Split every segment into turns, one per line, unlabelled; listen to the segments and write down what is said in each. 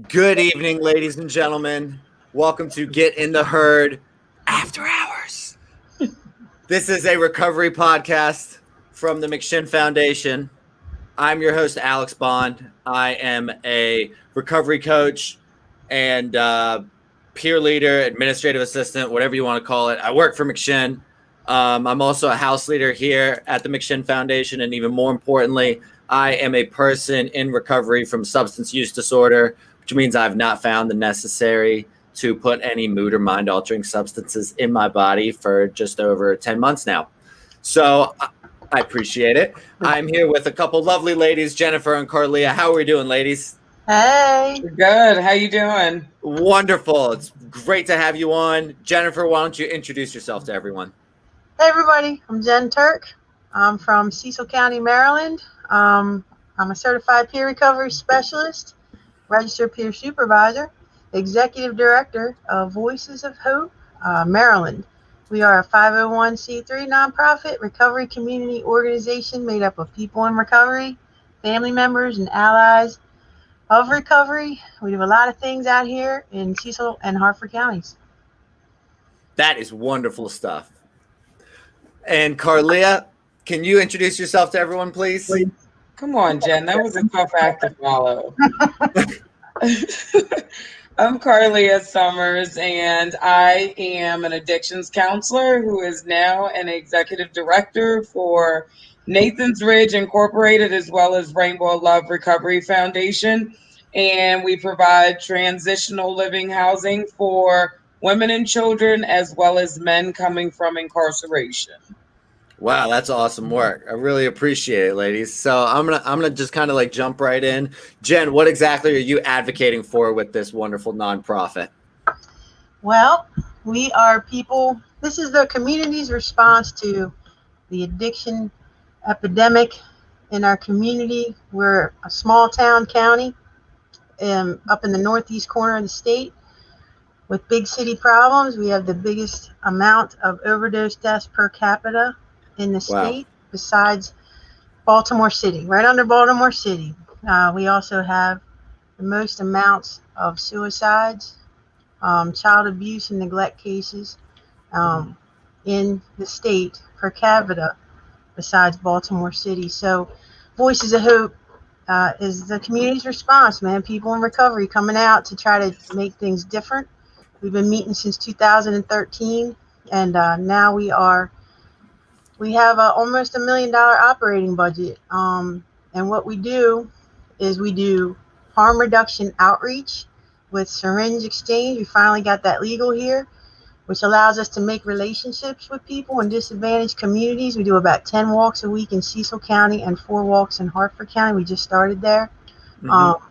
Good evening, ladies and gentlemen. Welcome to Get in the Herd After Hours. This is a recovery podcast from the McShin Foundation. I'm your host, Alex Bond. I am a recovery coach and peer leader, administrative assistant, whatever you want to call it. I work for McShin. I'm also a house leader here at the McShin Foundation. And even more importantly, I am a person in recovery from substance use disorder, which means I've not found the necessary to put any mood or mind-altering substances in my body for just over 10 months now. So I appreciate it. I'm here with a couple lovely ladies, Jennifer and Carleah. How are we doing, ladies?
Hey.
Good. How you doing?
Wonderful. It's great to have you on. Jennifer, why don't you introduce yourself to everyone?
Hey, everybody. I'm Jen Tuerke. I'm from Cecil County, Maryland. I'm a certified peer recovery specialist, registered peer supervisor, executive director of Voices of Hope, Maryland. We are a 501c3 nonprofit recovery community organization made up of people in recovery, family members, and allies of recovery. We do a lot of things out here in Cecil and Hartford counties.
That is wonderful stuff. And Carleah, can you introduce yourself to everyone, please?
Come on, Jen. That was a tough act to follow. I'm Carleah Summers, and I am an addictions counselor who is now an executive director for Nathan's Ridge Incorporated, as well as Rainbow Love Recovery Foundation. And we provide transitional living housing for women and children, as well as men coming from incarceration.
Wow, that's awesome work. I really appreciate it, ladies. So I'm gonna just kind of like jump right in. Jen, what exactly are you advocating for with this wonderful nonprofit?
Well, we are people. This is the community's response to the addiction epidemic in our community. We're a small town county up in the northeast corner of the state with big city problems. We have the biggest amount of overdose deaths per capita in the state, besides Baltimore City, right under Baltimore City. We also have the most amounts of suicides, child abuse and neglect cases in the state per capita, besides Baltimore City. So Voices of Hope is the community's response, man. People in recovery coming out to try to make things different. We've been meeting since 2013, and now we have almost $1 million operating budget. And what we do is we do harm reduction outreach with syringe exchange. We finally got that legal here, which allows us to make relationships with people in disadvantaged communities. We do about 10 walks a week in Cecil County and 4 walks in Hartford County. We just started there. Mm-hmm.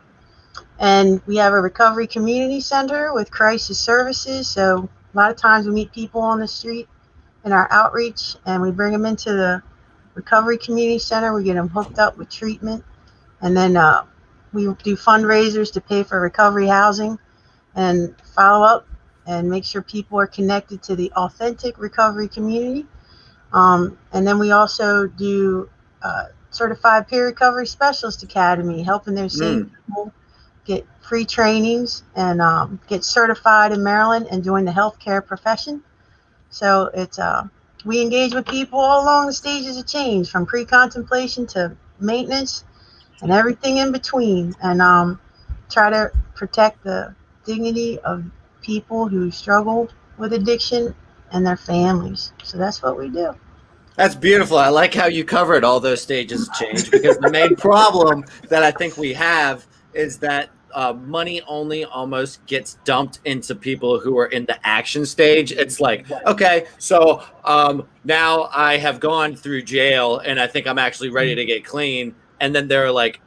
And we have a recovery community center with crisis services. So a lot of times we meet people on the street in our outreach, and we bring them into the recovery community center. We get them hooked up with treatment, and then we do fundraisers to pay for recovery housing and follow up and make sure people are connected to the authentic recovery community. And then we also do Certified Peer Recovery Specialist Academy, helping their safe people get free trainings and get certified in Maryland and join the healthcare profession. So it's we engage with people all along the stages of change, from pre-contemplation to maintenance and everything in between, and try to protect the dignity of people who struggle with addiction and their families. So that's what we do.
That's beautiful. I like how you covered all those stages of change, because the main problem that I think we have is that money only almost gets dumped into people who are in the action stage. It's like, okay, so now I have gone through jail and I think I'm actually ready to get clean. And then there are like,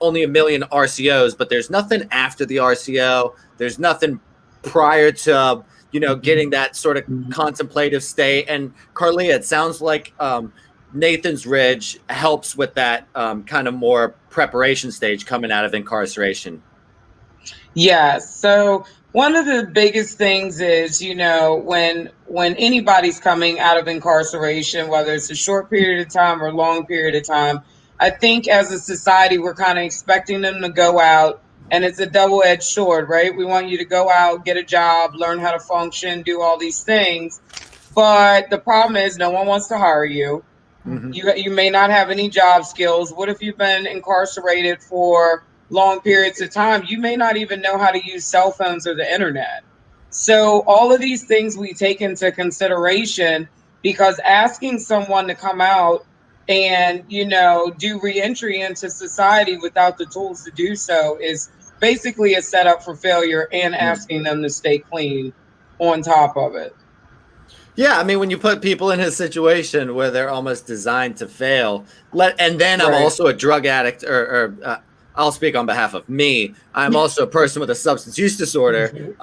only 1 million RCOs, but there's nothing after the RCO. There's nothing prior to getting that sort of contemplative state. And Carleah, it sounds like Nathan's Ridge helps with that kind of more preparation stage coming out of incarceration.
Yeah. So one of the biggest things is, when anybody's coming out of incarceration, whether it's a short period of time or a long period of time, I think as a society, we're kind of expecting them to go out. And it's a double-edged sword, right? We want you to go out, get a job, learn how to function, do all these things. But the problem is no one wants to hire you. Mm-hmm. You may not have any job skills. What if you've been incarcerated for long periods of time? You may not even know how to use cell phones or the internet. So all of these things we take into consideration, because asking someone to come out and, do reentry into society without the tools to do so is basically a setup for failure, and asking them to stay clean on top of it.
Yeah, I mean, when you put people in a situation where they're almost designed to fail, and then I'm also a drug addict, or I'll speak on behalf of me. I'm also a person with a substance use disorder.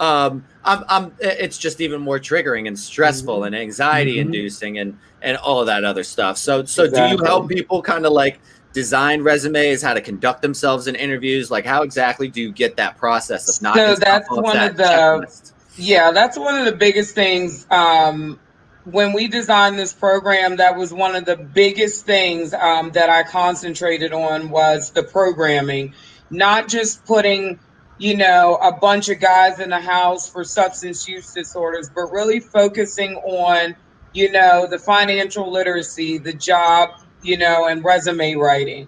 It's just even more triggering and stressful and anxiety inducing and all of that other stuff. So exactly. Do you help people kind of like design resumes, how to conduct themselves in interviews? Like, how exactly do you get that process of not?
So that's one of the checklist? Yeah, that's one of the biggest things. When we designed this program, that was one of the biggest things that I concentrated on, was the programming, not just putting, a bunch of guys in the house for substance use disorders, but really focusing on, the financial literacy, the job, and resume writing,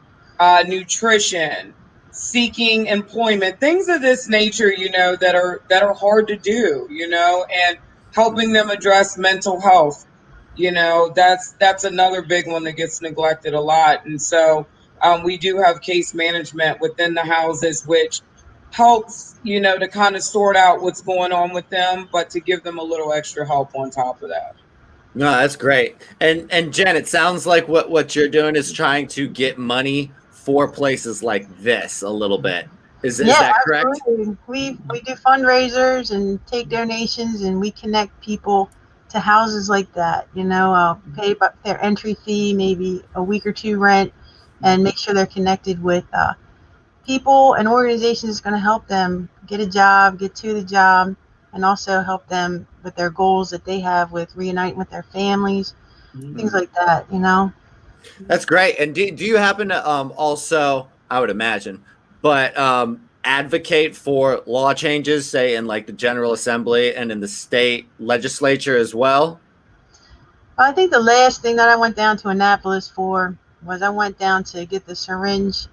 nutrition, seeking employment, things of this nature, that are hard to do, and helping them address mental health. That's another big one that gets neglected a lot. And so we do have case management within the houses, which helps, to kind of sort out what's going on with them, but to give them a little extra help on top of that.
No, that's great. And Jen, it sounds like what you're doing is trying to get money for places like this a little bit. Is that correct?
Absolutely. We do fundraisers and take donations, and we connect people to houses like that. Pay their entry fee, maybe a week or two rent, and make sure they're connected with people and organizations that's going to help them get a job, get to the job, and also help them with their goals that they have with reuniting with their families, things like that.
That's great. And do you happen to also, I would imagine, but advocate for law changes, say in like the General Assembly and in the state legislature as well?
I think the last thing that I went down to Annapolis for was I went down to get the syringe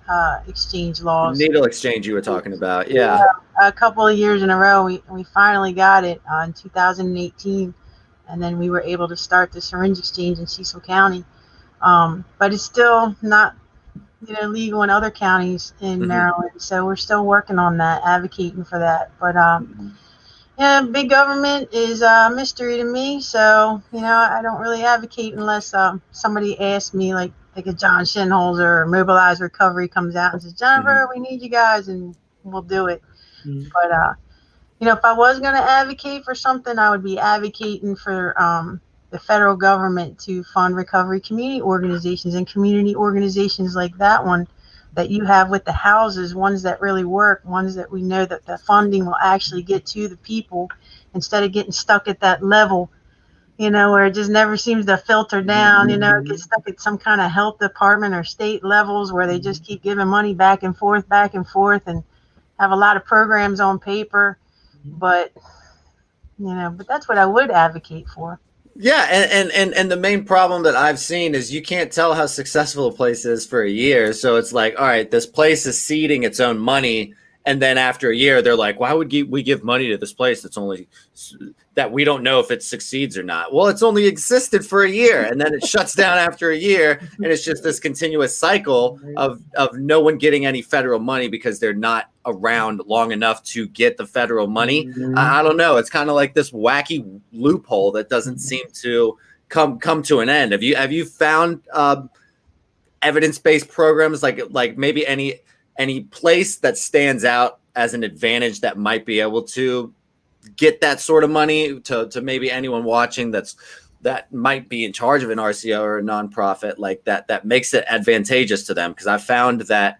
exchange laws.
Needle exchange you were talking about, yeah.
A couple of years in a row, we finally got it in 2018, and then we were able to start the syringe exchange in Cecil County. But it's still not legal in other counties in Maryland, so we're still working on that, advocating for that. But big government is a mystery to me, so I don't really advocate unless somebody asks me, like a John Shinholzer or Mobilize Recovery comes out and says, Jennifer, we need you guys, and we'll do it.
Mm-hmm.
But if I was going to advocate for something, I would be advocating for the federal government to fund recovery community organizations and community organizations like that one that you have with the houses, ones that really work, ones that we know that the funding will actually get to the people instead of getting stuck at that level, where it just never seems to filter down, it gets stuck at some kind of health department or state levels where they just keep giving money back and forth, and have a lot of programs on paper. But that's what I would advocate for.
Yeah, and the main problem that I've seen is you can't tell how successful a place is for a year. So it's like, all right, this place is seeding its own money, and then after a year, they're like, why would we give money to this place that we don't know if it succeeds or not? Well, it's only existed for a year, and then it shuts down after a year, and it's just this continuous cycle of no one getting any federal money because they're not around long enough to get the federal money. I don't know. It's kind of like this wacky loophole that doesn't seem to come to an end. Have you found evidence-based programs like maybe any place that stands out as an advantage that might be able to get that sort of money to maybe anyone watching that might be in charge of an RCO or a nonprofit like that makes it advantageous to them? Because I found that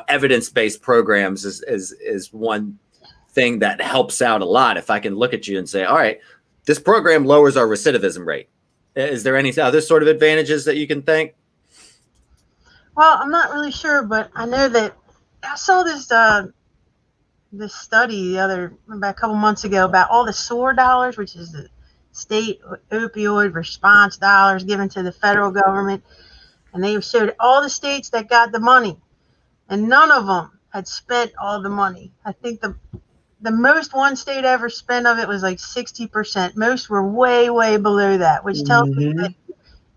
evidence-based programs is one thing that helps out a lot. If I can look at you and say, all right, this program lowers our recidivism rate. Is there any other sort of advantages that you can think?
Well, I'm not really sure, but I know that I saw this study about a couple months ago about all the SOAR dollars, which is the state opioid response dollars given to the federal government. And they showed all the states that got the money, and none of them had spent all the money. I think the most one state ever spent of it was like 60%. Most were way, way below that, which tells me that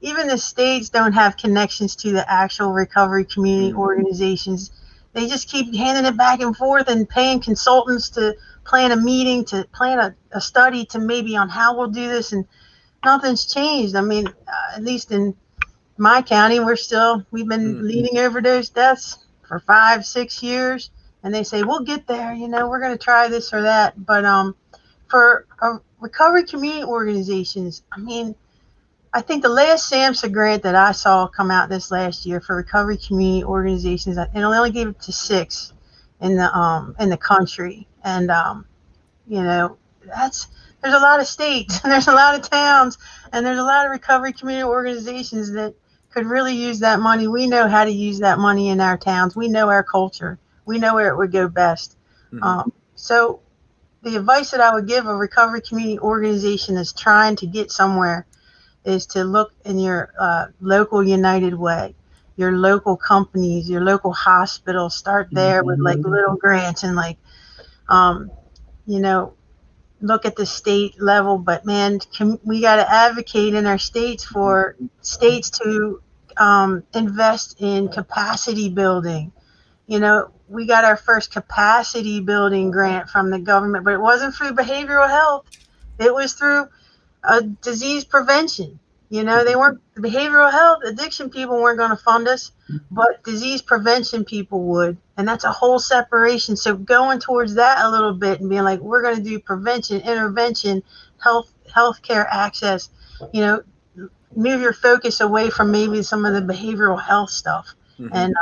even the states don't have connections to the actual recovery community organizations. They just keep handing it back and forth and paying consultants to plan a meeting, to plan a study to maybe on how we'll do this, and nothing's changed. I mean, at least in my county, we've been leading overdose deaths for 5-6 years, and they say, we'll get there, we're going to try this or that. But for recovery community organizations, I mean, I think the last SAMHSA grant that I saw come out this last year for recovery community organizations, and they only gave it to 6 in the country. And there's a lot of states and there's a lot of towns and there's a lot of recovery community organizations that could really use that money. We know how to use that money in our towns. We know our culture. We know where it would go best. So the advice that I would give a recovery community organization that's trying to get somewhere is to look in your local United Way, your local companies, your local hospitals. Start there with like little grants and look at the state level. But man, we got to advocate in our states for states to invest in capacity building. We got our first capacity building grant from the government, but it wasn't through behavioral health. It was through disease prevention. They weren't, behavioral health, addiction people weren't going to fund us, but disease prevention people would. And that's a whole separation. So going towards that a little bit and being like, we're going to do prevention, intervention, healthcare access, move your focus away from maybe some of the behavioral health stuff and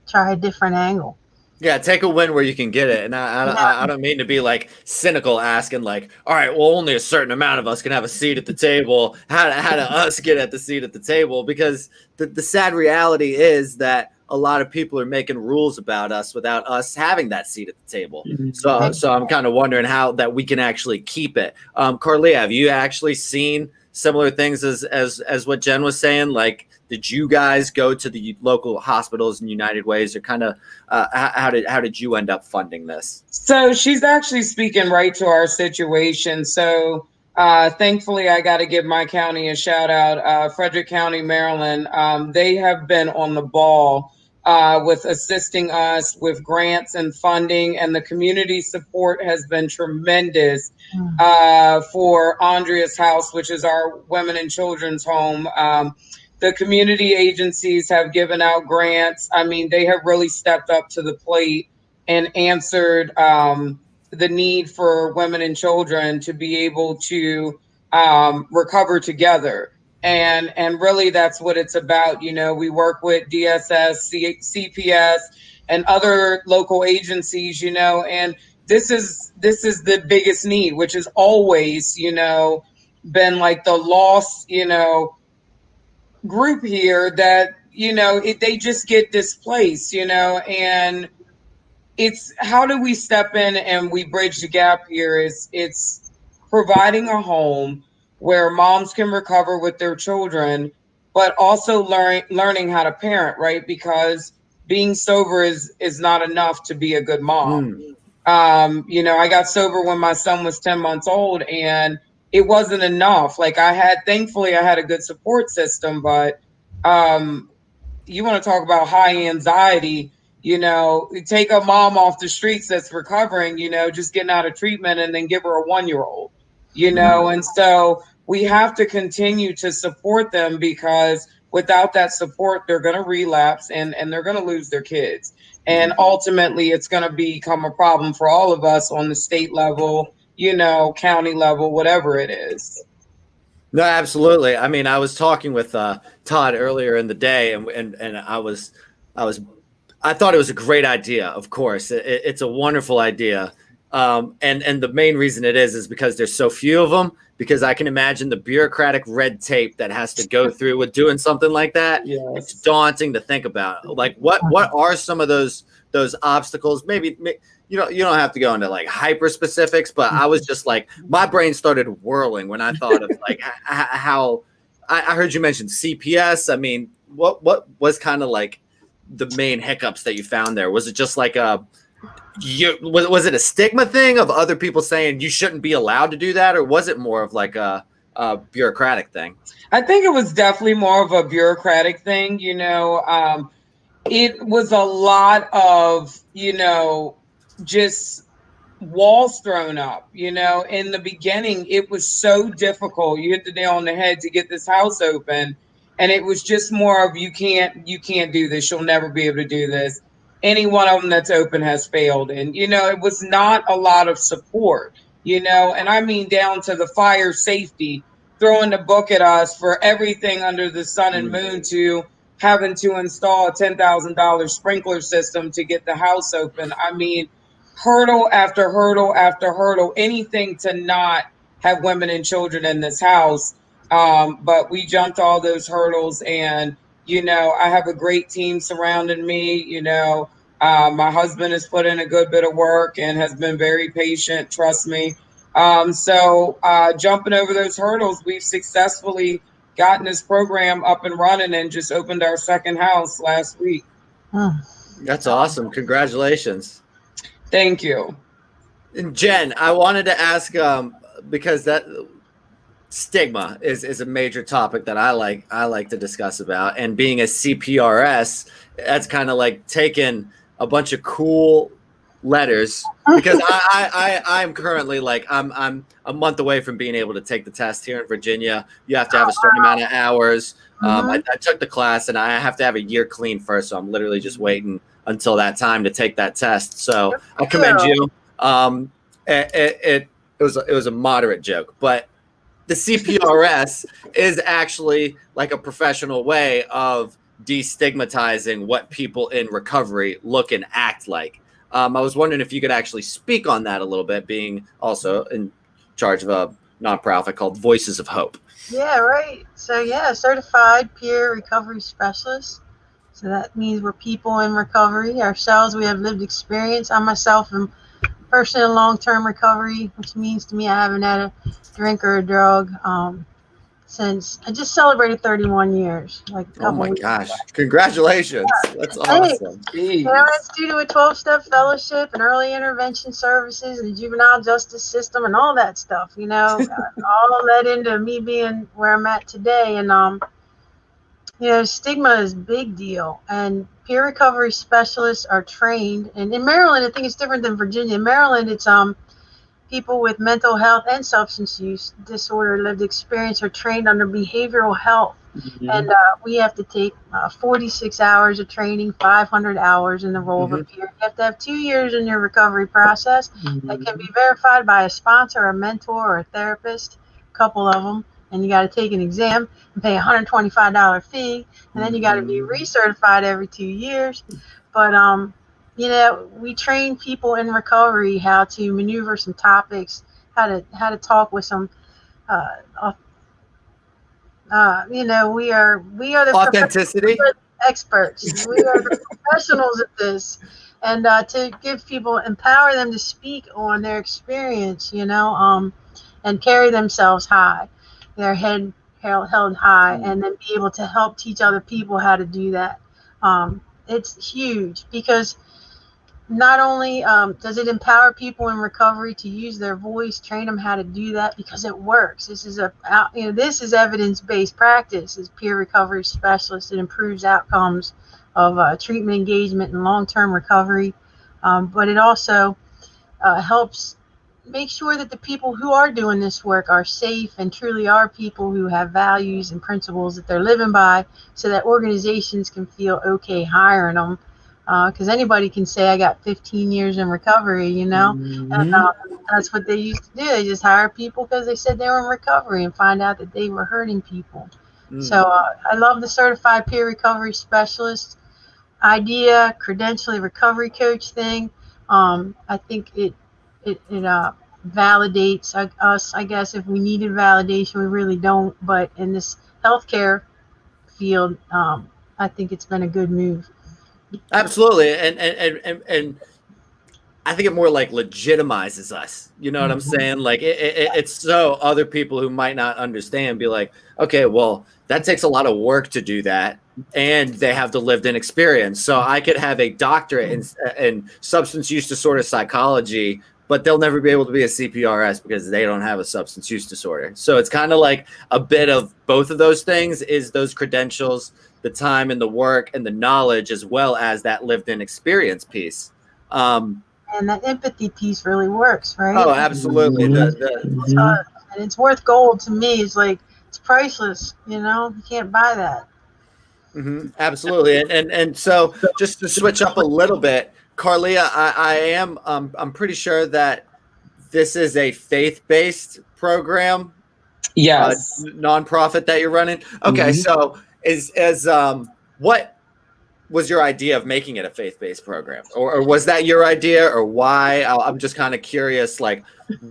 try a different angle.
Yeah, take a win where you can get it. And I don't mean to be like cynical asking like, all right, well, only a certain amount of us can have a seat at the table. How do us get at the seat at the table? Because the sad reality is that a lot of people are making rules about us without us having that seat at the table. So I'm kind of wondering how that we can actually keep it. Carleah, have you actually seen similar things as what Jen was saying? Like, did you guys go to the local hospitals and United Ways, or kind of how did you end up funding this?
So she's actually speaking right to our situation. So thankfully, I got to give my county a shout out, Frederick County, Maryland. They have been on the ball with assisting us with grants and funding, and the community support has been tremendous for Andrea's House, which is our women and children's home. The community agencies have given out grants. I mean, they have really stepped up to the plate and answered the need for women and children to be able to recover together. And really that's what it's about. We work with DSS, CPS, and other local agencies, and this is the biggest need, which is always, been like the lost, group here that, they just get displaced, and it's how do we step in and we bridge the gap here. It's providing a home where moms can recover with their children, but also learning how to parent, right? Because being sober is not enough to be a good mom. I got sober when my son was 10 months old, and it wasn't enough. Like thankfully I had a good support system, but you want to talk about high anxiety, take a mom off the streets that's recovering, just getting out of treatment, and then give her a 1-year-old, and so we have to continue to support them, because without that support, they're going to relapse and they're going to lose their kids. And ultimately, it's going to become a problem for all of us on the state level, county level, whatever it is.
No, absolutely. I mean, I was talking with Todd earlier in the day, and I thought it was a great idea. Of course, it's a wonderful idea, and the main reason it is because there's so few of them. Because I can imagine the bureaucratic red tape that has to go through with doing something like that.
Yes.
It's daunting to think about. Like, what are some of those obstacles? Maybe you don't have to go into like hyper specifics, but I was just like, my brain started whirling when I thought of like how I heard you mention CPS. I mean, what was kind of like the main hiccups that you found there? Was it just like was it a stigma thing of other people saying you shouldn't be allowed to do that, or was it more of like a bureaucratic thing?
I think it was definitely more of a bureaucratic thing. It was a lot of, just walls thrown up. In the beginning, it was so difficult. You hit the nail on the head to get this house open. And it was just more of, you can't do this. You'll never be able to do this. Any one of them that's open has failed. And, it was not a lot of support, and I mean down to the fire safety, throwing the book at us for everything under the sun and moon, to having to install a $10,000 sprinkler system to get the house open. I mean, hurdle after hurdle after hurdle, anything to not have women and children in this house. But we jumped all those hurdles, and I have a great team surrounding me. My husband has put in a good bit of work and has been very patient, trust me. So jumping over those hurdles, we've successfully gotten this program up and running, and just opened our second house last week.
That's awesome. Congratulations.
Thank you.
And Jen, I wanted to ask, because that stigma is a major topic that I like to discuss about, and being a CPRS, that's kind of like taking a bunch of cool letters, because I'm currently like I'm a month away from being able to take the test here in Virginia. You have to have a certain amount of hours. I took the class, and I have to have a year clean first, so I'm literally just waiting until that time to take that test. So I commend you. It was a moderate joke, but the CPRS is actually like a professional way of destigmatizing what people in recovery look and act like. I was wondering if you could actually speak on that a little bit, being also in charge of a nonprofit called Voices of Hope.
Yeah, right. So certified peer recovery specialist. So that means we're people in recovery ourselves. We have lived experience. I myself am a person in long-term recovery, which means to me I haven't had a drink or a drug since I just celebrated 31 years.
Oh my gosh. Congratulations. That's awesome.
I'm a student with 12-step fellowship and early intervention services and the juvenile justice system and all that stuff, all led into me being where I'm at today. And, stigma is a big deal, and peer recovery specialists are trained. And in Maryland, I think it's different than Virginia. In Maryland, it's people with mental health and substance use disorder lived experience are trained under behavioral health And we have to take 46 hours of training, 500 hours in the role of a peer. You have to have 2 years in your recovery process. That can be verified by a sponsor, a mentor, or a therapist, a couple of them. And you got to take an exam and pay a $125 fee. And then you got to be recertified every 2 years. But, you know, we train people in recovery how to maneuver some topics, how to talk with some you know, we are the
Authenticity.
experts. We are the professionals at this, and to give people, empower them to speak on their experience, you know, and carry themselves high, their head held high, and then be able to help teach other people how to do that. It's huge because not only does it empower people in recovery to use their voice, train them how to do that because it works. This is this is evidence-based practice. As peer recovery specialist, it improves outcomes of treatment engagement and long-term recovery, but it also helps make sure that the people who are doing this work are safe and truly are people who have values and principles that they're living by, so that organizations can feel okay hiring them. Because anybody can say, I got 15 years in recovery, you know, and that's what they used to do. They just hire people because they said they were in recovery and find out that they were hurting people. So I love the certified peer recovery specialist idea, credentially recovery coach thing. I think it validates us. I guess if we needed validation, we really don't. But in this healthcare field, I think it's been a good move.
Absolutely, and I think it more like legitimizes us. You know what I'm saying? Like it's so other people who might not understand be like, okay, well, that takes a lot of work to do that, and they have the lived-in experience. So I could have a doctorate in substance use disorder psychology, but they'll never be able to be a CPRS because they don't have a substance use disorder. So it's kind of like a bit of both of those things, is those credentials, the time and the work and the knowledge, as well as that lived-in experience piece.
And that empathy piece really works, right?
Oh, absolutely.
And it's worth gold to me. It's like, it's priceless. You know, you can't buy that.
Absolutely. And so just to switch up a little bit, Carleah, I'm pretty sure that this is a faith-based program.
Yes.
Nonprofit that you're running. Okay. So what was your idea of making it a faith-based program, or was that your idea, or why? I'm just kind of curious, like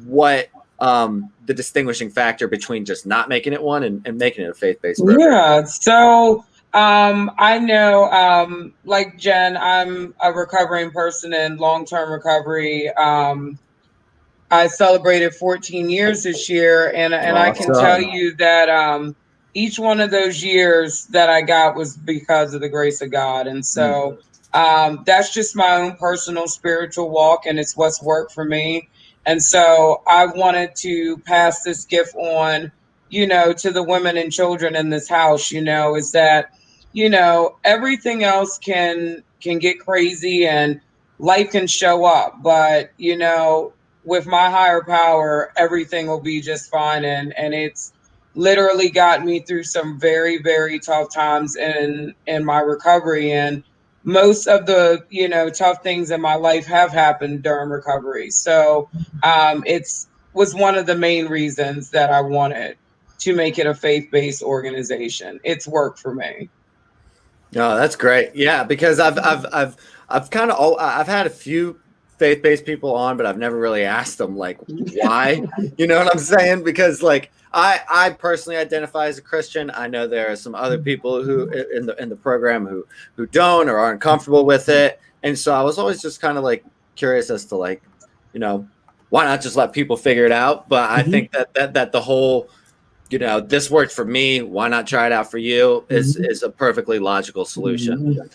what the distinguishing factor between just not making it one and making it a faith-based program.
Yeah. So I know, like Jen, I'm a recovering person in long-term recovery. I celebrated 14 years this year, and I can tell you that each one of those years that I got was because of the grace of God. And so that's just my own personal spiritual walk, and it's what's worked for me. And so I wanted to pass this gift on, you know, to the women and children in this house, you know, is that, you know, everything else can get crazy and life can show up, but, you know, with my higher power, everything will be just fine. And it's literally got me through some very, very tough times in my recovery. And most of the, you know, tough things in my life have happened during recovery. So it's was one of the main reasons that I wanted to make it a faith-based organization. It's worked for me.
No, that's great. Yeah, because I've had a few faith-based people on, but I've never really asked them like why. You know what I'm saying? Because like I personally identify as a Christian. I know there are some other people who in the program who don't or aren't comfortable with it, and so I was always just kind of like curious as to like, you know, why not just let people figure it out? But I think that the whole, you know, this worked for me, why not try it out for you, is a perfectly logical solution.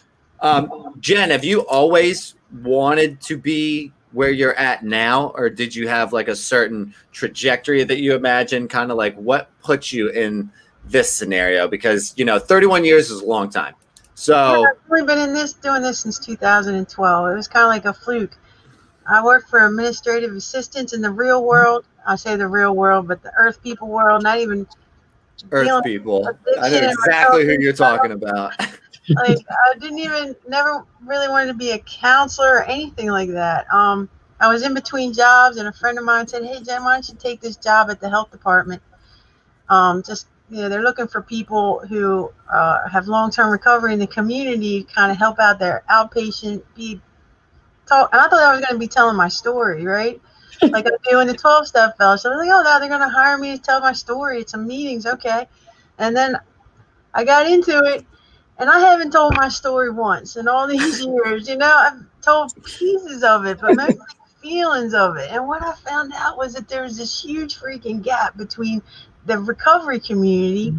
Jen, have you always wanted to be where you're at now, or did you have like a certain trajectory that you imagine? Kind of like what put you in this scenario? Because, you know, 31 years is a long time. So
I've really been doing this since 2012. It was kind of like a fluke. I worked for administrative assistants in the real world. I say the real world, but the Earth people world, not even
Earth people. I know
addiction and
exactly who
recovery
you're
stuff.
talking about.
Like I never really wanted to be a counselor or anything like that. I was in between jobs, and a friend of mine said, "Hey, Jen, why don't you take this job at the health department? Just they're looking for people who have long-term recovery in the community, kind of help out their outpatient talk." And I thought I was going to be telling my story, right? Like I do in the 12-step fellowship. I was like, "Oh, now they're going to hire me to tell my story at some meetings, okay?" And then I got into it, and I haven't told my story once in all these years. I've told pieces of it, but mostly feelings of it. And what I found out was that there was this huge freaking gap between the recovery community,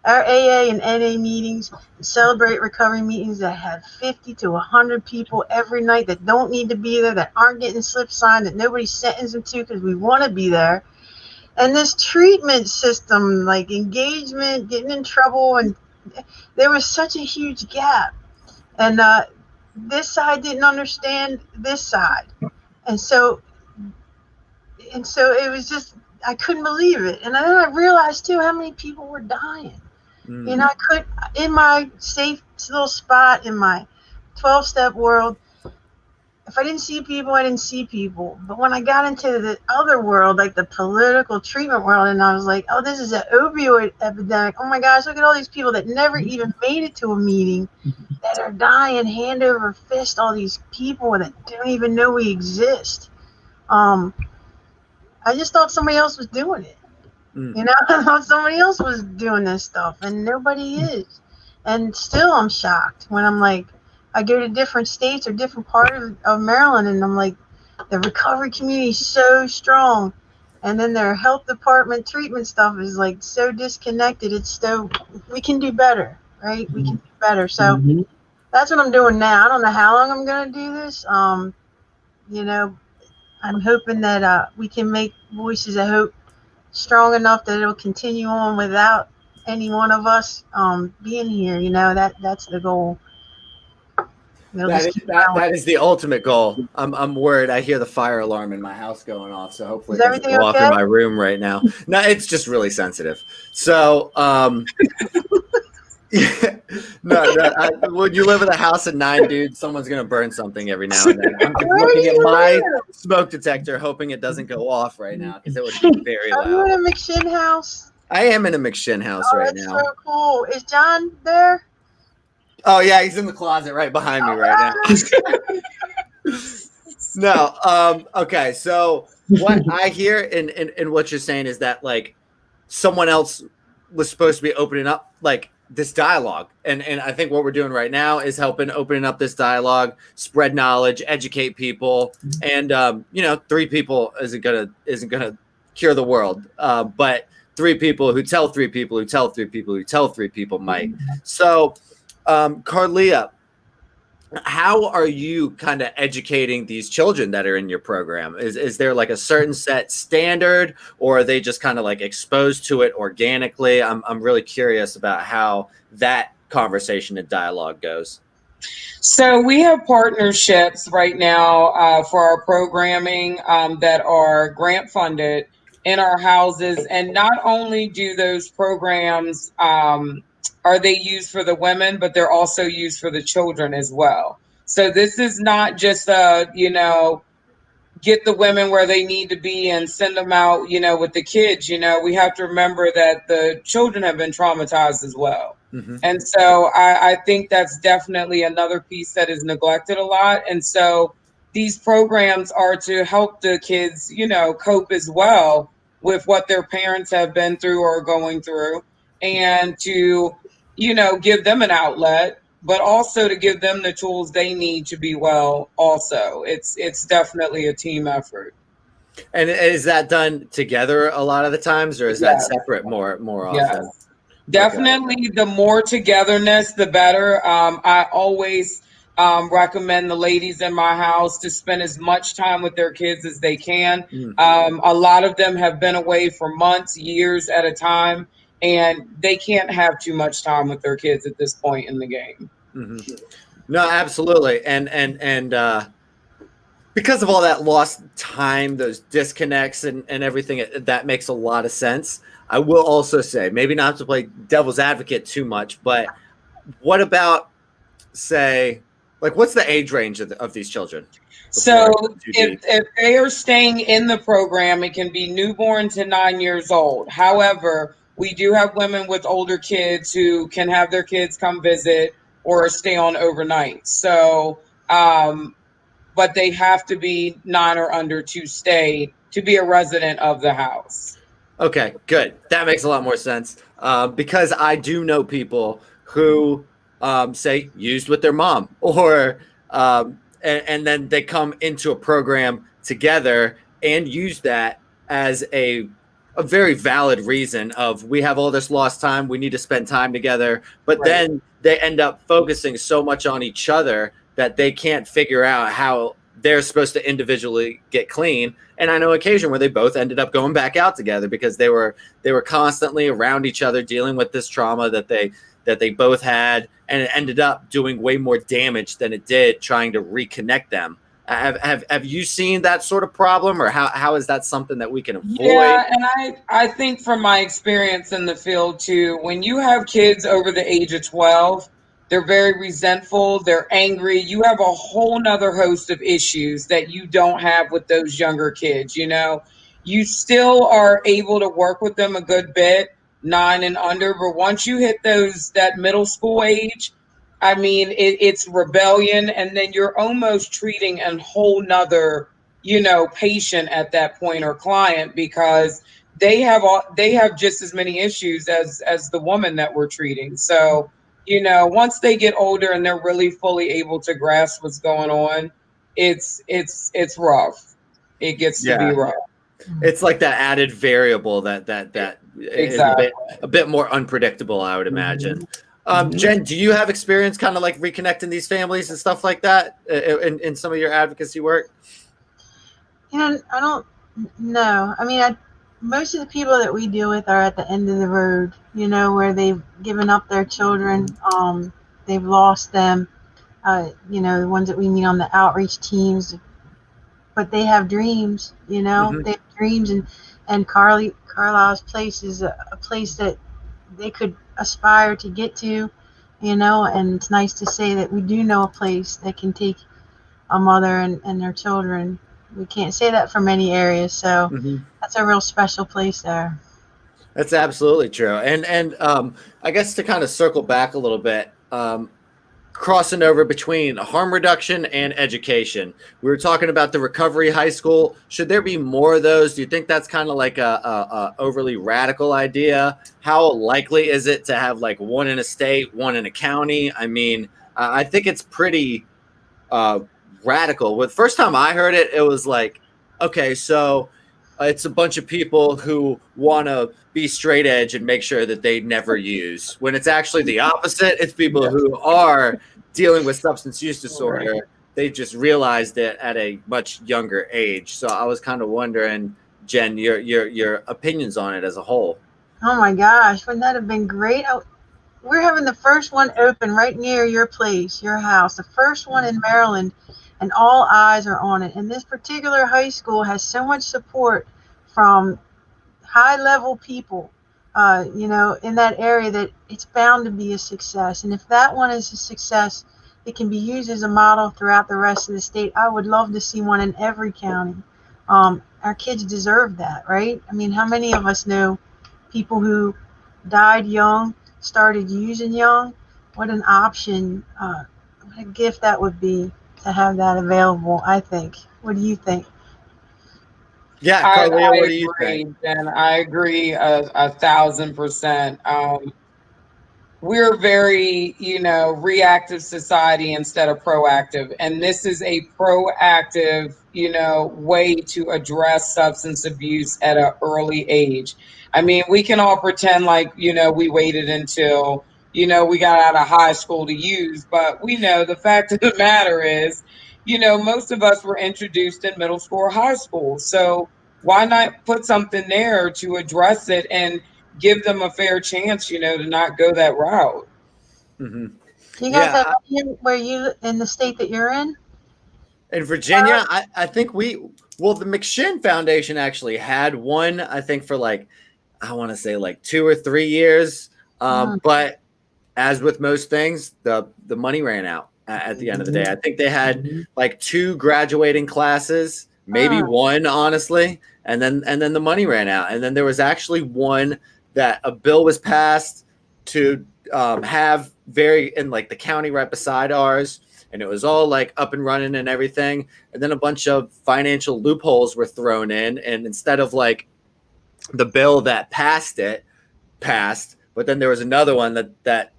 our AA and NA meetings, Celebrate Recovery meetings that have 50 to 100 people every night that don't need to be there, that aren't getting slip signed, that nobody's sentenced them to because we want to be there. And this treatment system, like engagement, getting in trouble, and there was such a huge gap. And this side didn't understand this side. And so it was just, I couldn't believe it. And then I realized too how many people were dying. I could, in my safe little spot in my 12-step world, if I didn't see people, I didn't see people. But when I got into the other world, like the political treatment world, and I was like, oh, this is an opioid epidemic. Oh my gosh, look at all these people that never even made it to a meeting that are dying hand over fist, all these people that don't even know we exist. I just thought somebody else was doing it. I thought somebody else was doing this stuff, and nobody is. And still I'm shocked when I'm like, I go to different states or different part of Maryland, and I'm like, the recovery community is so strong, and then their health department treatment stuff is like so disconnected. It's so, we can do better, right? We can do better. So that's what I'm doing now. I don't know how long I'm going to do this. I'm hoping that we can make Voices of Hope strong enough that it'll continue on without any one of us being here. That's the goal.
That is the ultimate goal. I'm worried. I hear the fire alarm in my house going off, so hopefully
Is
it doesn't
everything
go off
okay?
in my room right now. No, it's just really sensitive. So, when you live in a house of 9 dudes, someone's gonna burn something every now and then. I'm just looking at my smoke detector, hoping it doesn't go off right now because it would be very loud.
Are you in a McShin house?
I am in a McShin house right now.
That's so cool. Is John there?
Oh yeah, he's in the closet right behind me right now. No, okay. So what I hear in what you're saying is that like someone else was supposed to be opening up like this dialogue, and I think what we're doing right now is helping opening up this dialogue, spread knowledge, educate people, and 3 people isn't gonna cure the world, but 3 people who tell 3 people who tell 3 people who tell 3 people might. So. Carleah, how are you kind of educating these children that are in your program? Is there like a certain set standard, or are they just kind of like exposed to it organically? I'm really curious about how that conversation and dialogue goes.
So we have partnerships right now for our programming that are grant funded in our houses. And not only do those programs are they used for the women, but they're also used for the children as well. So this is not just get the women where they need to be and send them out, with the kids. We have to remember that the children have been traumatized as well. Mm-hmm. And so I think that's definitely another piece that is neglected a lot. And so these programs are to help the kids, cope as well with what their parents have been through or going through, and to, give them an outlet, but also to give them the tools they need to be well also. It's definitely a team effort.
And is that done together a lot of the times, or is that separate more often?
Yes. Definitely, okay. The more togetherness, the better. I always recommend the ladies in my house to spend as much time with their kids as they can. Mm-hmm. A lot of them have been away for months, years at a time, and they can't have too much time with their kids at this point in the game.
Mm-hmm. No, absolutely. And because of all that lost time, those disconnects and everything, that makes a lot of sense. I will also say, maybe not to play devil's advocate too much, but what about, say, like, what's the age range of these children?
So if they are staying in the program, it can be newborn to 9 years old. However, we do have women with older kids who can have their kids come visit or stay on overnight. So, but they have to be 9 or under to be a resident of the house.
Okay, good. That makes a lot more sense. Because I do know people who say used with their mom, or and then they come into a program together and use that as a very valid reason of, we have all this lost time, we need to spend time together. But
Right.
then they end up focusing so much on each other that they can't figure out how they're supposed to individually get clean. And I know occasion where they both ended up going back out together because they were constantly around each other, dealing with this trauma that they both had, and it ended up doing way more damage than it did trying to reconnect them. Have you seen that sort of problem, or how is that something that we can avoid?
Yeah, and I think from my experience in the field too, when you have kids over the age of 12, they're very resentful, they're angry. You have a whole nother host of issues that you don't have with those younger kids, you know. You still are able to work with them a good bit, 9 and under, but once you hit that middle school age, I mean, it's rebellion, and then you're almost treating a whole nother, patient at that point, or client, because they have just as many issues as the woman that we're treating. So, once they get older and they're really fully able to grasp what's going on, it's rough. It gets to be rough.
It's like that added variable that is
Exactly.
a bit more unpredictable, I would imagine.
Mhm.
Jen, do you have experience kind of like reconnecting these families and stuff like that in some of your advocacy work?
I don't know. I mean, most of the people that we deal with are at the end of the road, where they've given up their children, they've lost them, the ones that we meet on the outreach teams, but they have dreams,
Mhm.
they have dreams, and Carleah's place is a place that they could aspire to get to, and it's nice to say that we do know a place that can take a mother and their children. We can't say that for many areas, so that's a real special place there.
That's absolutely true. And I guess to kind of circle back a little bit, crossing over between harm reduction and education. We were talking about the recovery high school. Should there be more of those? Do you think that's kind of like a overly radical idea? How likely is it to have like one in a state, one in a county? I mean, I think it's pretty radical. Well, the first time I heard it, it was like, okay, so it's a bunch of people who want to be straight edge and make sure that they never use. When it's actually the opposite, it's people who are dealing with substance use disorder.
Right.
They just realized it at a much younger age. So I was kind of wondering, Jen, your opinions on it as a whole.
Oh my gosh, wouldn't that have been great? We're having the first one open right near your place, your house, the first one in Maryland, and all eyes are on it. And this particular high school has so much support from high level people, in that area, that it's bound to be a success. And if that one is a success, it can be used as a model throughout the rest of the state. I would love to see one in every county. Our kids deserve that, right? I mean, how many of us know people who died young, started using young? What an option, what a gift that would be to have that available, I think. What do you think?
Yeah,
I
Carleah, what do you
agree,
think?
and I agree 1,000%. We're very, reactive society instead of proactive. And this is a proactive, way to address substance abuse at an early age. I mean, we can all pretend like, we waited until, we got out of high school to use, but we know the fact of the matter is, most of us were introduced in middle school or high school. So why not put something there to address it and give them a fair chance, to not go that route?
Mm-hmm.
Do you guys have
Yeah,
any where you in the state that you're in?
in Virginia, I think the McShin Foundation actually had one, I think, for like I want to say like 2 or 3 years. But as with most things, the money ran out at the end of the day. I think they had like 2 graduating classes, maybe one, honestly, and then the money ran out. And then there was actually one that a bill was passed to have in like the county right beside ours, and it was all like up and running and everything. And then a bunch of financial loopholes were thrown in, and instead of like the bill that passed, but then there was another one that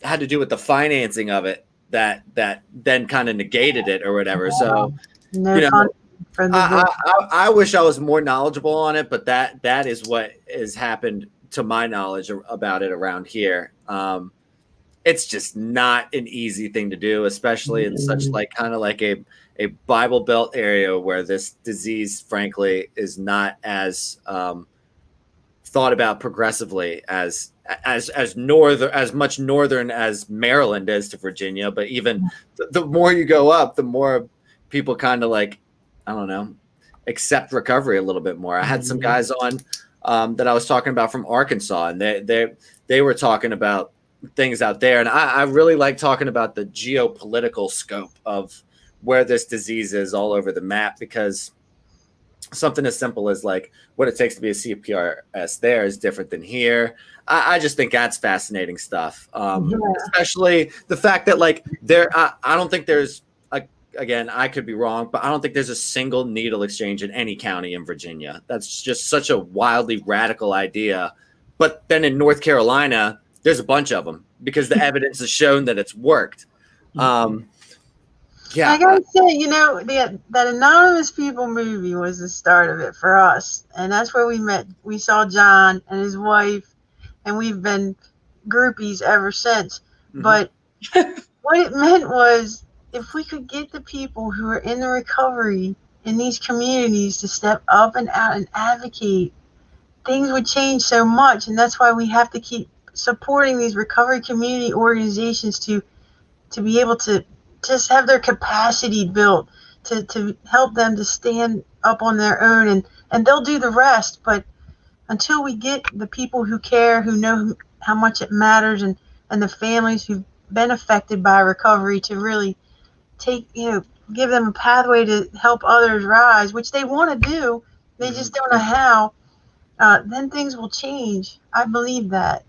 had to do with the financing of it that then kind of negated it or whatever. So, I wish I was more knowledgeable on it, but that is what has happened to my knowledge about it around here. It's just not an easy thing to do, especially in such like kind of like a Bible Belt area where this disease, frankly, is not as thought about progressively as much northern as Maryland is to Virginia. But even the more you go up, the more people kind of like, I don't know, accept recovery a little bit more. I had some guys on that I was talking about from Arkansas, and they were talking about things out there. And I really like talking about the geopolitical scope of where this disease is all over the map, because something as simple as like what it takes to be a CPRS there is different than here. I just think that's fascinating stuff. Especially the fact that like I don't think there's again, I could be wrong, but I don't think there's a single needle exchange in any county in Virginia. That's just such a wildly radical idea. But then in North Carolina, there's a bunch of them because the evidence has shown that it's worked.
Yeah, I gotta say, that Anonymous People movie was the start of it for us, and that's where we met. We saw John and his wife, and we've been groupies ever since. But what it meant was, if we could get the people who are in the recovery in these communities to step up and out and advocate, things would change so much. And that's why we have to keep supporting these recovery community organizations to be able to just have their capacity built to help them to stand up on their own, and they'll do the rest. But until we get the people who care, who know how much it matters, and the families who've been affected by recovery to really give them a pathway to help others rise, which they want to do, they just don't know how, then things will change. I believe that,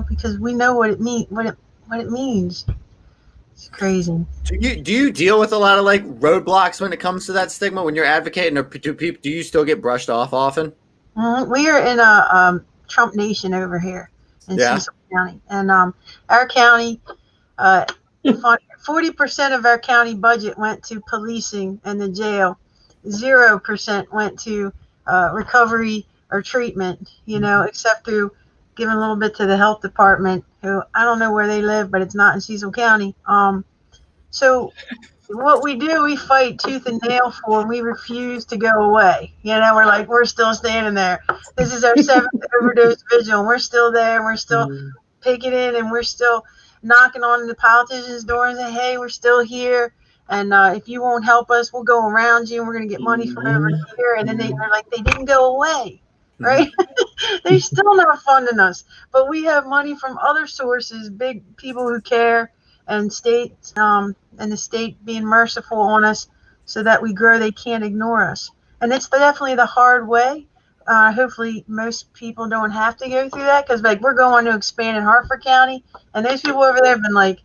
because we know what it means. It's crazy.
Do you deal with a lot of like roadblocks when it comes to that stigma when you're advocating, or do you still get brushed off often?
We are in a Trump nation over here in Cecil County, and our county, 40% of our county budget went to policing and the jail. 0% went to recovery or treatment, except through giving a little bit to the health department, who I don't know where they live, but it's not in Cecil County. So what we do, we fight tooth and nail for, and we refuse to go away. We're like, we're still standing there. This is our 7th overdose vigil. We're still there, and we're still picketing, and we're still knocking on the politicians' doors and say, hey, we're still here. And if you won't help us, we'll go around you, and we're going to get money from over here. And then they're like, they didn't go away, right? They're still not funding us. But we have money from other sources, big people who care, and states, and the state being merciful on us so that we grow. They can't ignore us. And it's definitely the hard way. Hopefully most people don't have to go through that, because like we're going to expand in Hartford County, and those people over there have been like,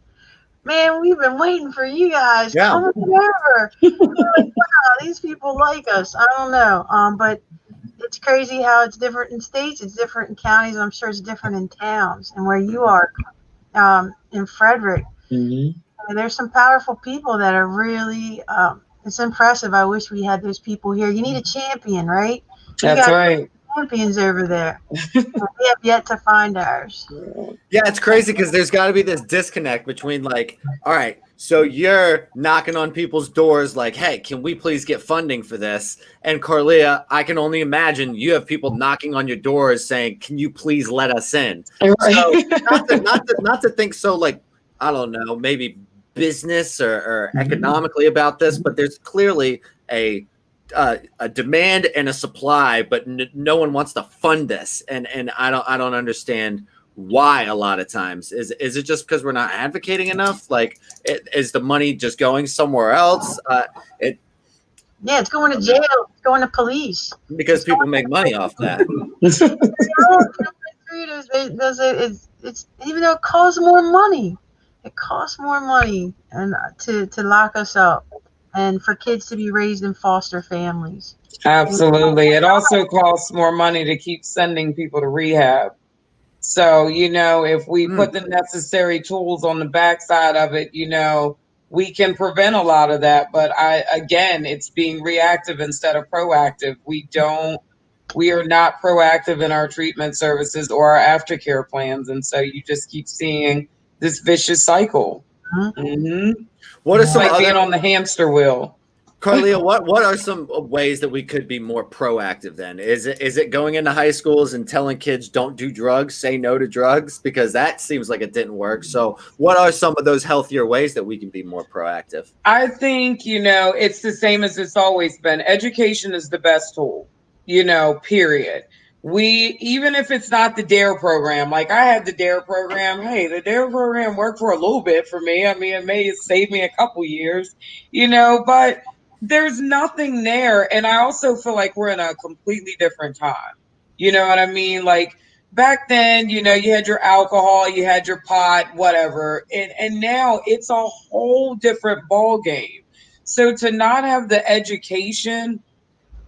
man, we've been waiting for you guys. Come over. Like, wow, these people like us. I don't know. But it's crazy how it's different in states. It's different in counties. I'm sure it's different in towns. And where you are in Frederick, there's some powerful people that are really, it's impressive. I wish we had those people here. You need a champion, right?
That's right.
Champions over there. We have yet to find ours.
Yeah, it's crazy because there's got to be this disconnect between like, all right, so you're knocking on people's doors like, hey, can we please get funding for this? And Carleah, I can only imagine you have people knocking on your doors saying, can you please let us in? Right. So not to think so like, I don't know, maybe business or economically about this, but there's clearly a a demand and a supply, but no one wants to fund this, and I don't understand why. A lot of times, is it just because we're not advocating enough? Like, is the money just going somewhere else?
It's going to jail. It's going to police.
Because people make money off that.
It's even though it costs more money. It costs more money and to lock us up, and for kids to be raised in foster families.
Absolutely. It also costs more money to keep sending people to rehab. So, if we put the necessary tools on the backside of it, we can prevent a lot of that. But again, it's being reactive instead of proactive. We are not proactive in our treatment services or our aftercare plans. And so you just keep seeing this vicious cycle. Mm-hmm.
What are some
like
other
being on the hamster wheel?
Carleah, what are some ways that we could be more proactive then? Is it going into high schools and telling kids don't do drugs, say no to drugs? Because that seems like it didn't work. So what are some of those healthier ways that we can be more proactive?
I think, it's the same as it's always been. Education is the best tool, period. Even if it's not the DARE program, like I had the DARE program. Hey, the DARE program worked for a little bit for me. I mean, it may have saved me a couple years, but there's nothing there. And I also feel like we're in a completely different time. You know what I mean? Like back then, you had your alcohol, you had your pot, whatever. And now it's a whole different ball game. So to not have the education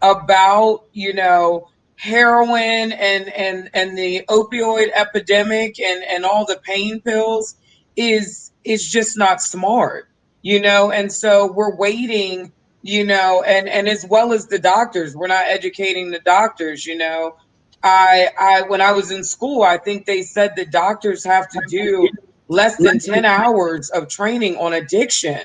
about, heroin and the opioid epidemic and all the pain pills is just not smart, and so we're waiting, and as well as the doctors, we're not educating the doctors. I when I was in school, I think they said the doctors have to do less than 10 hours of training on addiction,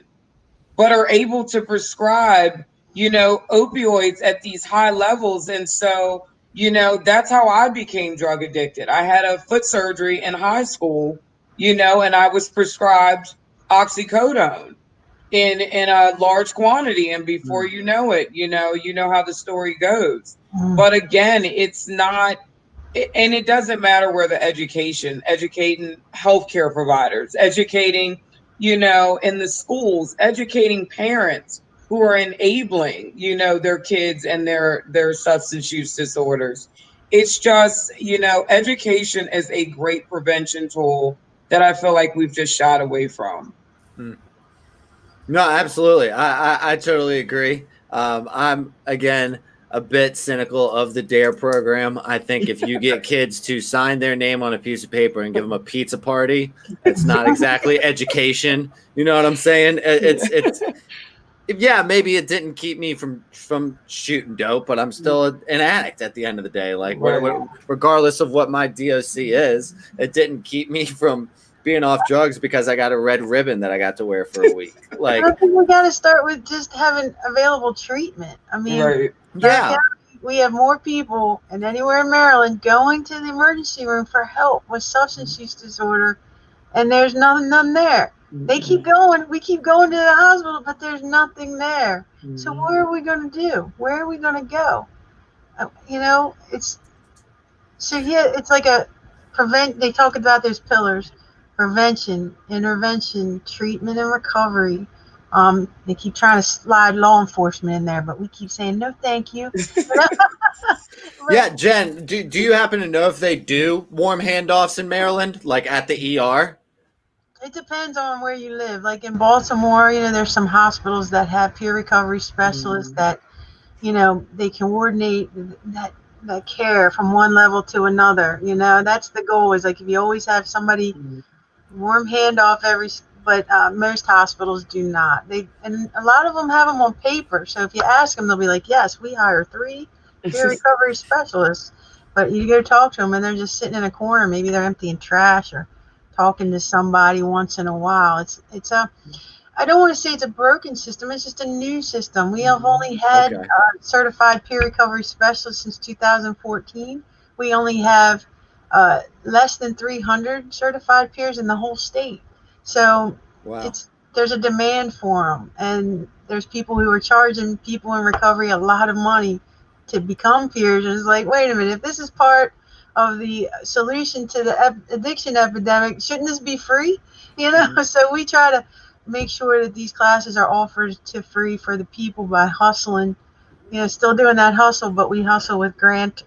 but are able to prescribe, opioids at these high levels. And so, that's how I became drug addicted. I had a foot surgery in high school, and I was prescribed oxycodone in a large quantity. And before you know it, you know how the story goes. But again, it's not, and it doesn't matter where the educating healthcare providers, educating, in the schools, educating parents who are enabling, their kids and their substance use disorders. It's just, education is a great prevention tool that I feel like we've just shied away from.
No, absolutely. I totally agree. I'm, again, a bit cynical of the DARE program. I think if you get kids to sign their name on a piece of paper and give them a pizza party, it's not exactly education. You know what I'm saying? It's yeah, maybe it didn't keep me from shooting dope, but I'm still an addict at the end of the day. Like, regardless of what my DOC is, it didn't keep me from being off drugs because I got a red ribbon that I got to wear for a week. Like,
I think we got to start with just having available treatment. I mean,
yeah,
we have more people, and anywhere in Maryland, going to the emergency room for help with substance use disorder, and there's none there. They keep going. We keep going to the hospital, but there's nothing there. So what are we going to do? Where are we going to go? It's like a prevent. They talk about there's pillars: prevention, intervention, treatment, and recovery. They keep trying to slide law enforcement in there, but we keep saying no, thank you.
Yeah, Jen, do you happen to know if they do warm handoffs in Maryland, like at the ER?
It depends on where you live. Like in Baltimore, there's some hospitals that have peer recovery specialists that, they can coordinate that care from one level to another. That's the goal. Is like if you always have somebody warm handoff but most hospitals do not. And a lot of them have them on paper. So if you ask them, they'll be like, yes, we hire 3 peer recovery specialists. But you go talk to them and they're just sitting in a corner. Maybe they're emptying trash or talking to somebody once in a while. I don't want to say it's a broken system. It's just a new system. We have only had certified peer recovery specialists since 2014. We only have less than 300 certified peers in the whole state. So there's a demand for them, and there's people who are charging people in recovery a lot of money to become peers. And it's like, wait a minute, if this is part of the solution to the addiction epidemic, shouldn't this be free? So we try to make sure that these classes are offered to free for the people by hustling, still doing that hustle, but we hustle with grants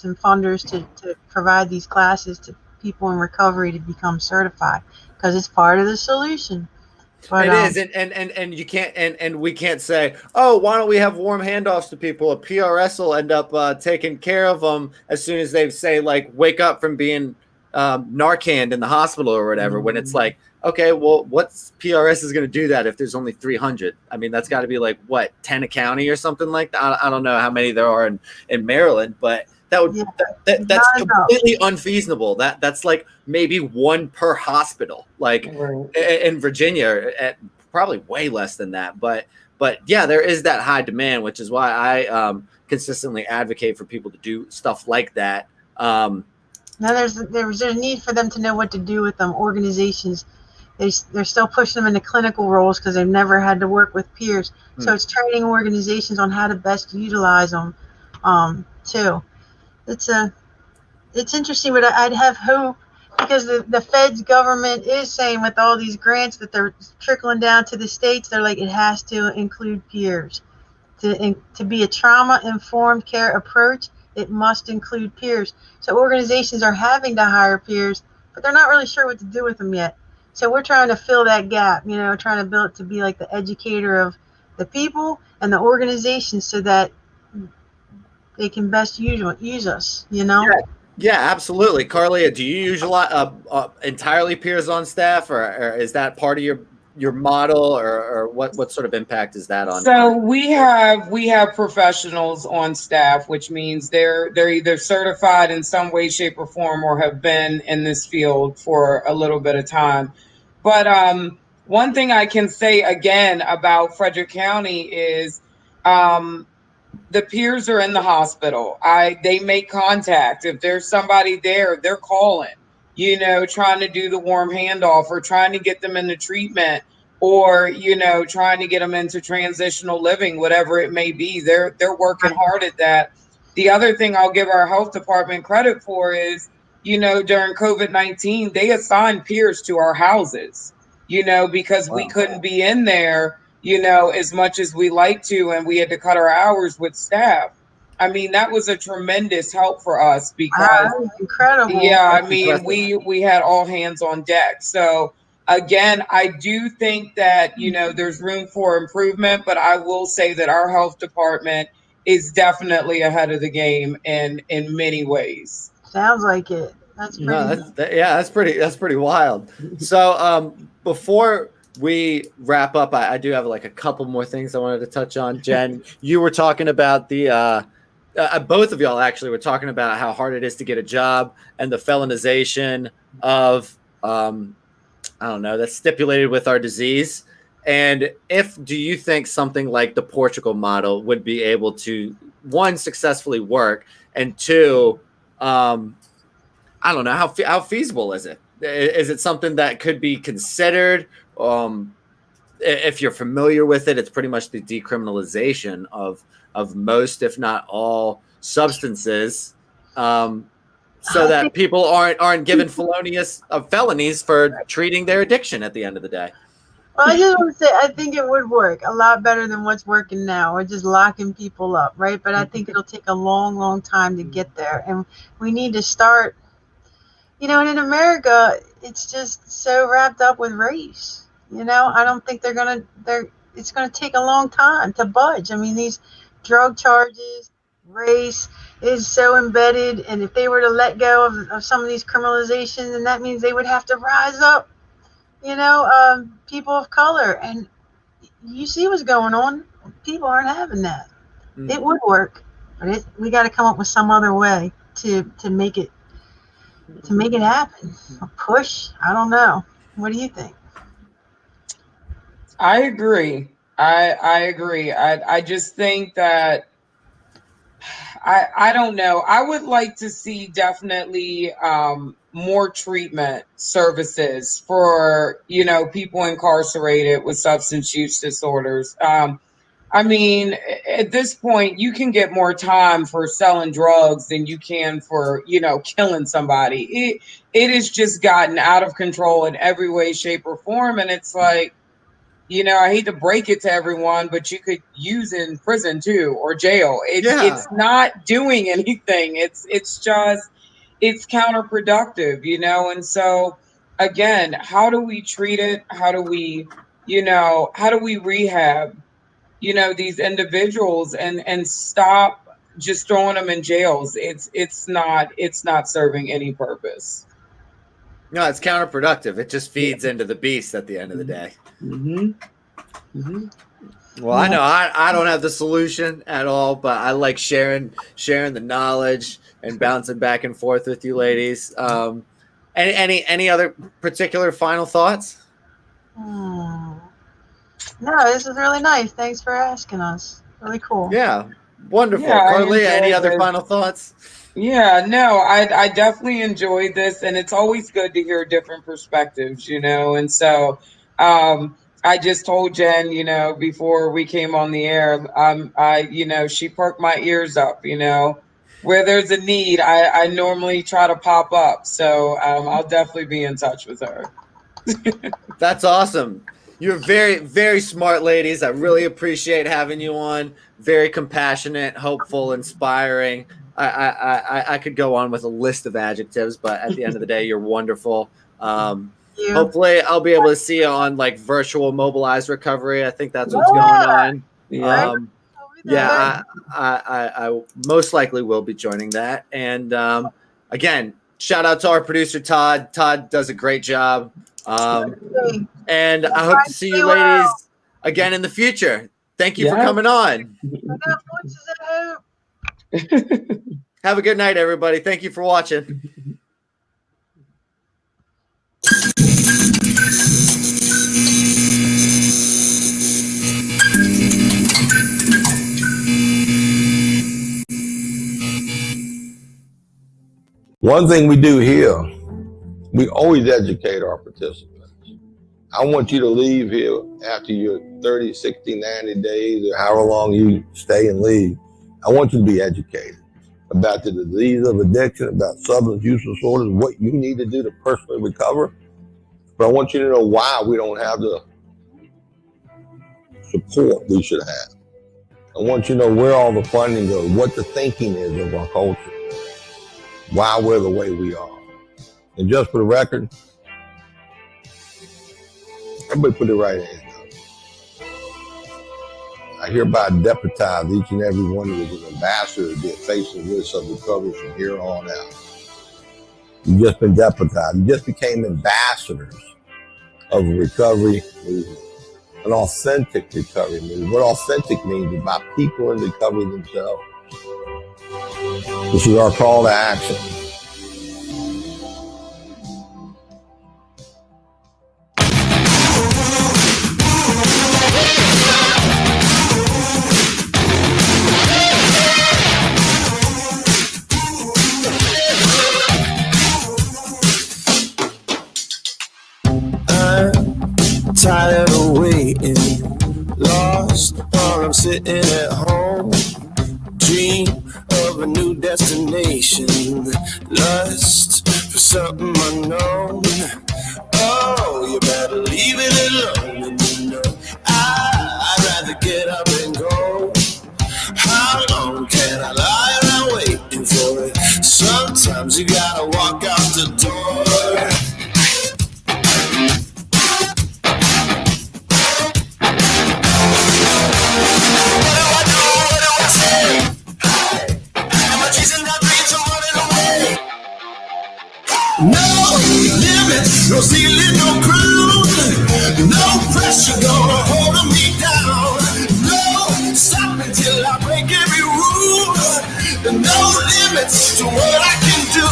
and funders to provide these classes to people in recovery to become certified, because it's part of the solution. But,
it is, and you can't, and we can't say, oh, why don't we have warm handoffs to people? A PRS will end up taking care of them as soon as they say, like, wake up from being Narcaned in the hospital or whatever. When it's like, okay, well, what's PRS is going to do that if there's only 300? I mean, that's got to be like what, 10 a county or something like that. I don't know how many there are in Maryland, but that would that's completely unfeasible. That's like maybe one per hospital, like in Virginia, at probably way less than that. But yeah, there is that high demand, which is why I consistently advocate for people to do stuff like that.
Now there's a need for them to know what to do with them. Organizations, they're still pushing them into clinical roles because they've never had to work with peers. So it's training organizations on how to best utilize them too. It's interesting, but I'd have hope, because the Fed's government is saying with all these grants that they're trickling down to the states, they're like, it has to include peers. To be a trauma-informed care approach, it must include peers. So organizations are having to hire peers, but they're not really sure what to do with them yet. So we're trying to fill that gap, trying to build it to be like the educator of the people and the organizations so that they can best use us,
Yeah, absolutely. Carleah, do you use entirely peers on staff, or is that part of your model, or what sort of impact is that on?
So we have professionals on staff, which means they're either certified in some way, shape, or form, or have been in this field for a little bit of time. But one thing I can say again about Frederick County is the peers are in the hospital. They make contact. If there's somebody there, they're calling, trying to do the warm handoff, or trying to get them into treatment, or, trying to get them into transitional living, whatever it may be. They're working hard at that. The other thing I'll give our health department credit for is, during COVID-19, they assigned peers to our houses, because we couldn't be in there, as much as we like to, and we had to cut our hours with staff. I mean, that was a tremendous help for us because
incredible.
Yeah, I mean, we had all hands on deck. So again, I do think that, there's room for improvement, but I will say that our health department is definitely ahead of the game in many ways.
Sounds like it. That's pretty.
That's pretty wild. So before we wrap up, I do have like a couple more things I wanted to touch on. Jen, you were talking about the both of y'all actually were talking about how hard it is to get a job and the felonization of I don't know, that's stipulated with our disease. And do you think something like the Portugal model would be able to, one, successfully work, and two, I don't know, how feasible is it? Is it something that could be considered? If you're familiar with it, it's pretty much the decriminalization of most, if not all, substances, so that people aren't given felonies for treating their addiction at the end of the day.
Well, I just want to say, I think it would work a lot better than what's working now. We're just locking people up, right? But I think it'll take a long, long time to get there. And we need to start, and in America, it's just so wrapped up with race. I don't think it's going to take a long time to budge. I mean, these drug charges, race is so embedded. And if they were to let go of some of these criminalizations, then that means they would have to rise up, people of color. And you see what's going on. People aren't having that. It would work, but we got to come up with some other way to make it happen. A push. I don't know. What do you think?
I agree. I agree. I just think that I don't know. I would like to see definitely more treatment services for, people incarcerated with substance use disorders. I mean, at this point, you can get more time for selling drugs than you can for, killing somebody. It has just gotten out of control in every way, shape, or form. And it's like, I hate to break it to everyone, but you could use in prison too or jail. It's not doing anything. It's counterproductive, And so again, how do we treat it? How do we rehab, these individuals and stop just throwing them in jails? It's not serving any purpose.
No, it's counterproductive. It just feeds into the beast at the end of the day.
Mm-hmm. Mm-hmm.
Well, I know I don't have the solution at all, but I like sharing the knowledge and bouncing back and forth with you ladies. Any other particular final thoughts?
No, this is really nice. Thanks for asking us. Really cool.
Yeah, wonderful.
Yeah,
Carleah, any other final thoughts?
Yeah, no, I definitely enjoyed this, and it's always good to hear different perspectives, And so I just told Jen, before we came on the air, she perked my ears up, Where there's a need, I normally try to pop up. So I'll definitely be in touch with her.
That's awesome. You're very, very smart ladies. I really appreciate having you on. Very compassionate, hopeful, inspiring. I could go on with a list of adjectives, but at the end of the day, you're wonderful. Hopefully, I'll be able to see you on like virtual mobilized recovery. I think that's what's going on. I most likely will be joining that. And again, shout out to our producer Todd. Todd does a great job. And I hope to see you ladies again in the future. Thank you for coming on. Have a good night, everybody. Thank you for watching.
One thing we do here, we always educate our participants. I want you to leave here after your 30, 60, 90 days or however long you stay and leave. I want you to be educated about the disease of addiction, about substance use disorders, what you need to do to personally recover. But I want you to know why we don't have the support we should have. I want you to know where all the funding goes, what the thinking is of our culture, why we're the way we are. And just for the record, everybody put it right in. I hereby deputize each and every one of you as an ambassador to get facing this of recovery from here on out. You've just been deputized. You just became ambassadors of a recovery movement, an authentic recovery movement. What authentic means is by people in recovery themselves. This is our call to action.
Tired of waiting, lost while I'm sitting at home. Dream of a new destination, lust for something unknown. Oh, you better leave it alone. And you know I'd rather get up and go. How long can I lie around waiting for it? Sometimes you gotta walk out the door. No limit, no ceiling, no crown. No pressure gonna hold me down. No stopping till I break every rule. No limits to what I can do.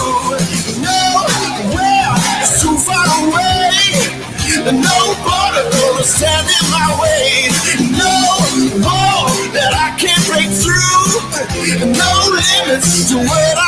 Nowhere is too far away. No border gonna stand in my way. No wall that I can't break through. No limits to what